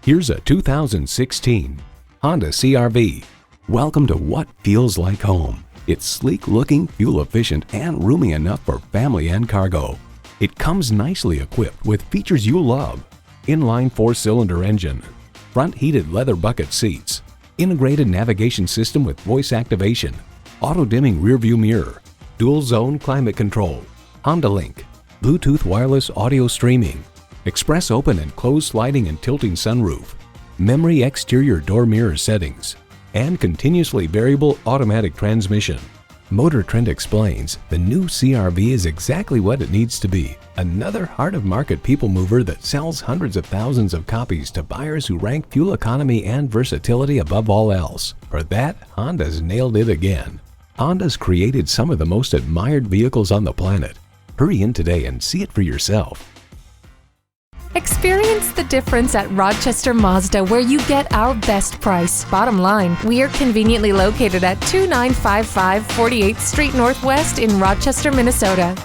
Here's a 2016 Honda CR-V. Welcome to what feels like home. It's sleek looking, fuel efficient, and roomy enough for family and cargo. It comes nicely equipped with features you love. Inline 4-cylinder engine, front heated leather bucket seats, integrated navigation system with voice activation, auto dimming rear view mirror, dual zone climate control, Honda Link, Bluetooth wireless audio streaming, express open and closed sliding and tilting sunroof, memory exterior door mirror settings, and continuously variable automatic transmission. Motor Trend explains the new CR-V is exactly what it needs to be. Another heart-of-market people mover that sells hundreds of thousands of copies to buyers who rank fuel economy and versatility above all else. For that, Honda's nailed it again. Honda's created some of the most admired vehicles on the planet. Hurry in today and see it for yourself. Experience the difference at Rochester Mazda, where you get our best price. Bottom line, we are conveniently located at 2955 48th Street Northwest in Rochester, Minnesota.